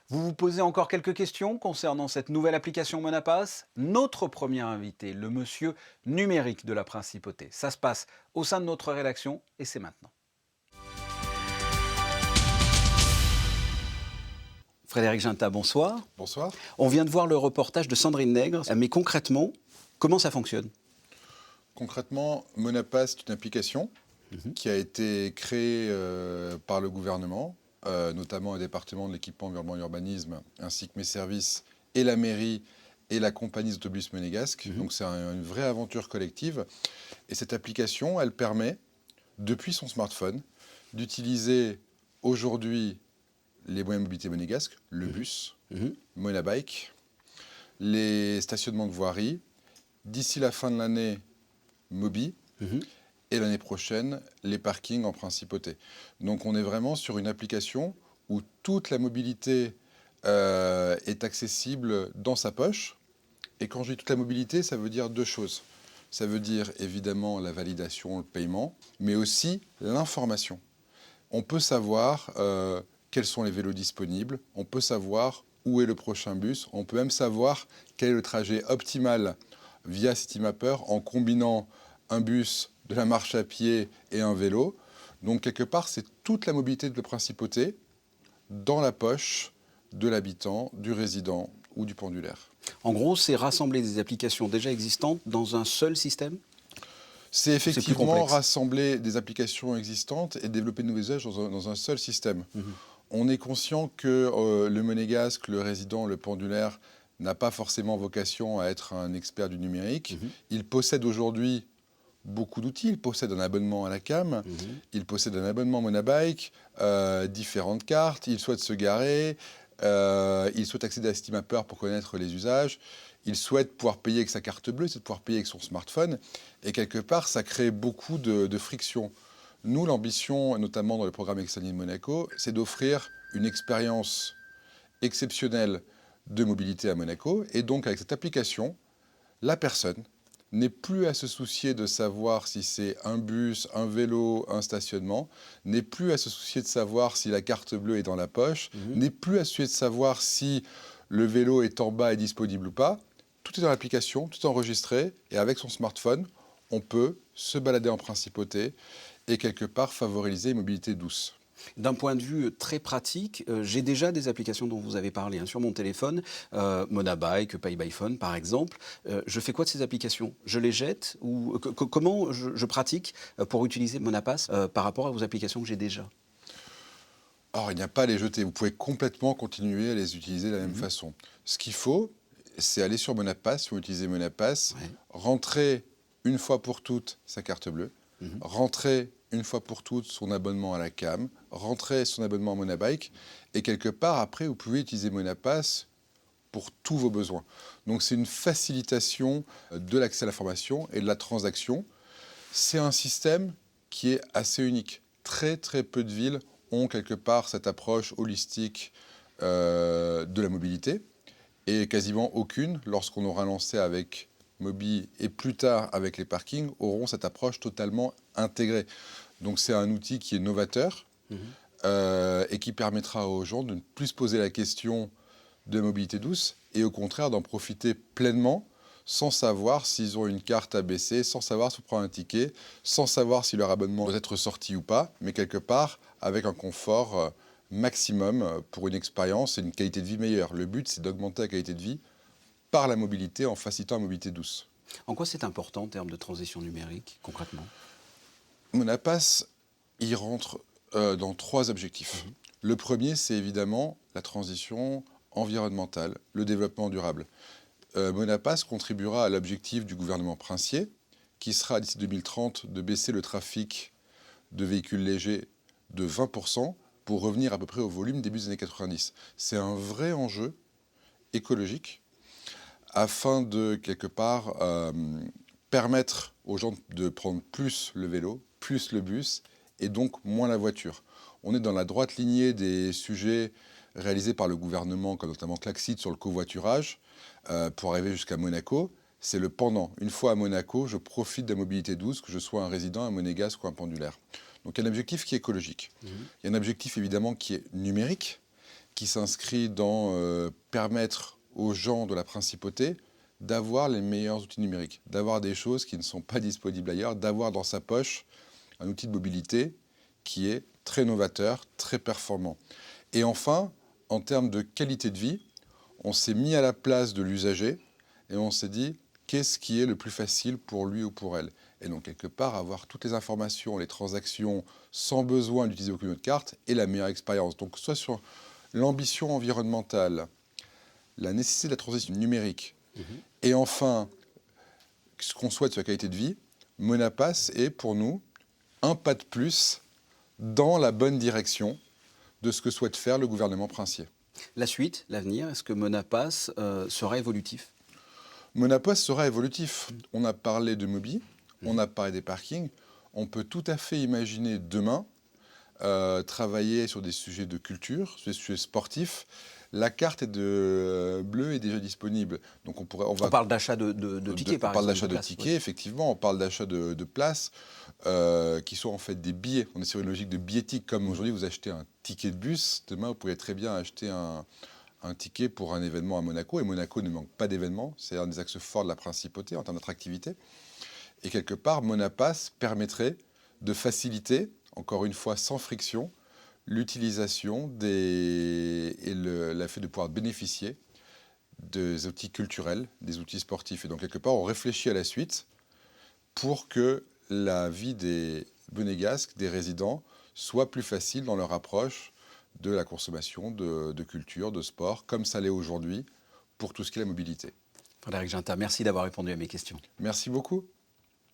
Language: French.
Vous vous posez encore quelques questions concernant cette nouvelle application Monapass? Notre premier invité, le monsieur numérique de la principauté. Ça se passe au sein de notre rédaction et c'est maintenant. Frédéric Ginta, bonsoir. Bonsoir. On vient de voir le reportage de Sandrine Nègre, mais concrètement, comment ça fonctionne? Concrètement, Monapass est une application Mhm, qui a été créée par le gouvernement, notamment le département de l'équipement environnement et urbanisme, ainsi que mes services et la mairie et la compagnie d'autobus monégasque. mhm, Donc c'est une vraie aventure collective. Et cette application, elle permet, depuis son smartphone, d'utiliser aujourd'hui les moyens de mobilité monégasques, le mhm, bus, mhm, Monabike, les stationnements de voirie, d'ici la fin de l'année, Mobi, mhm. et l'année prochaine, les parkings en principauté. Donc on est vraiment sur une application où toute la mobilité est accessible dans sa poche. Et quand je dis toute la mobilité, ça veut dire deux choses. Ça veut dire évidemment la validation, le paiement, mais aussi l'information. On peut savoir quels sont les vélos disponibles, on peut savoir où est le prochain bus, on peut même savoir quel est le trajet optimal via Citymapper en combinant un bus, de la marche à pied et un vélo. Donc quelque part, c'est toute la mobilité de la principauté dans la poche de l'habitant, du résident ou du pendulaire. En gros, c'est rassembler des applications déjà existantes dans un seul système C'est ou c'est plus effectivement complexe? rassembler des applications existantes et développer de nouveaux usages dans un seul système. Mhm, On est conscient que le monégasque, le résident, le pendulaire n'a pas forcément vocation à être un expert du numérique. mhm, Il possède aujourd'hui beaucoup d'outils. Il possède un abonnement à la CAM, mhm. il possède un abonnement Monabike, différentes cartes, il souhaite se garer, il souhaite accéder à SteamApper pour connaître les usages, il souhaite pouvoir payer avec sa carte bleue, il souhaite pouvoir payer avec son smartphone, et quelque part, ça crée beaucoup de friction. Nous, l'ambition, notamment dans le programme Excellier de Monaco, c'est d'offrir une expérience exceptionnelle de mobilité à Monaco, et donc avec cette application, la personne n'est plus à se soucier de savoir si c'est un bus, un vélo, un stationnement, n'est plus à se soucier de savoir si la carte bleue est dans la poche, Mhm. n'est plus à se soucier de savoir si le vélo est en bas et disponible ou pas. Tout est dans l'application, tout est enregistré, et avec son smartphone, on peut se balader en principauté et quelque part favoriser une mobilité douce. D'un point de vue très pratique, j'ai déjà des applications dont vous avez parlé hein, sur mon téléphone, Monabike, Pay by Phone par exemple. Je fais quoi de ces applications? Je les jette ou comment je pratique pour utiliser Monapass par rapport à vos applications que j'ai déjà? Or, il n'y a pas à les jeter. Vous pouvez complètement continuer à les utiliser de la même Mhm. façon. Ce qu'il faut, c'est aller sur Monapass, si vous utilisez Monapass, Ouais. rentrer une fois pour toutes sa carte bleue, Mhm. rentrer une fois pour toutes son abonnement à la CAM, rentrer son abonnement à Monabike, et quelque part, après, vous pouvez utiliser Monapass pour tous vos besoins. Donc, c'est une facilitation de l'accès à l'information et de la transaction. C'est un système qui est assez unique. Très très peu de villes ont quelque part cette approche holistique de la mobilité et quasiment aucune, lorsqu'on aura lancé avec Mobi et plus tard avec les parkings, auront cette approche totalement intégrée. Donc c'est un outil qui est novateur Mhm. et qui permettra aux gens de ne plus se poser la question de mobilité douce et au contraire d'en profiter pleinement sans savoir s'ils ont une carte à baisser, sans savoir si on prend un ticket, sans savoir si leur abonnement doit être sorti ou pas, mais quelque part avec un confort maximum pour une expérience et une qualité de vie meilleure. Le but, c'est d'augmenter la qualité de vie par la mobilité en facilitant la mobilité douce. En quoi c'est important en termes de transition numérique concrètement? Monapass, il rentre dans trois objectifs. Mhm. Le premier, c'est évidemment la transition environnementale, le développement durable. Monapass contribuera à l'objectif du gouvernement princier, qui sera d'ici 2030 de baisser le trafic de véhicules légers de 20% pour revenir à peu près au volume début des années 90. C'est un vrai enjeu écologique afin de, quelque part, permettre aux gens de prendre plus le vélo, plus le bus et donc moins la voiture. On est dans la droite lignée des sujets réalisés par le gouvernement, comme notamment Klaxit sur le covoiturage, pour arriver jusqu'à Monaco. C'est le pendant. Une fois à Monaco, je profite de la mobilité douce, que je sois un résident, un monégasque ou un pendulaire. Donc il y a un objectif qui est écologique. Mhm. Il y a un objectif évidemment qui est numérique, qui s'inscrit dans permettre aux gens de la principauté d'avoir les meilleurs outils numériques, d'avoir des choses qui ne sont pas disponibles ailleurs, d'avoir dans sa poche un outil de mobilité qui est très novateur, très performant. Et enfin, en termes de qualité de vie, on s'est mis à la place de l'usager et on s'est dit qu'est-ce qui est le plus facile pour lui ou pour elle. Et donc, quelque part, avoir toutes les informations, les transactions, sans besoin d'utiliser aucune autre carte, est la meilleure expérience. Donc, soit sur l'ambition environnementale, la nécessité de la transition numérique, et enfin, ce qu'on souhaite sur la qualité de vie, Monapass est pour nous un pas de plus dans la bonne direction de ce que souhaite faire le gouvernement princier. La suite, l'avenir, est-ce que Monapass sera évolutif? Monapass sera évolutif. On a parlé de Mobi, on a parlé des parkings. On peut tout à fait imaginer demain travailler sur des sujets de culture, sur des sujets sportifs. La carte bleue est déjà disponible. Donc on parle d'achat de tickets, par exemple. On parle d'achat de places, tickets, oui. effectivement. On parle d'achat de places qui sont en fait des billets. On est sur une logique de billettique. Comme aujourd'hui, vous achetez un ticket de bus. Demain, vous pouvez très bien acheter un ticket pour un événement à Monaco. Et Monaco ne manque pas d'événements. C'est un des axes forts de la principauté en termes d'attractivité. Et quelque part, Monapass permettrait de faciliter, encore une fois sans friction, l'utilisation et le fait de pouvoir bénéficier des outils culturels, des outils sportifs. Et donc, quelque part, on réfléchit à la suite pour que la vie des Monégasques, des résidents, soit plus facile dans leur approche de la consommation de culture, de sport, comme ça l'est aujourd'hui pour tout ce qui est la mobilité. Frédéric Ginta, merci d'avoir répondu à mes questions. Merci beaucoup.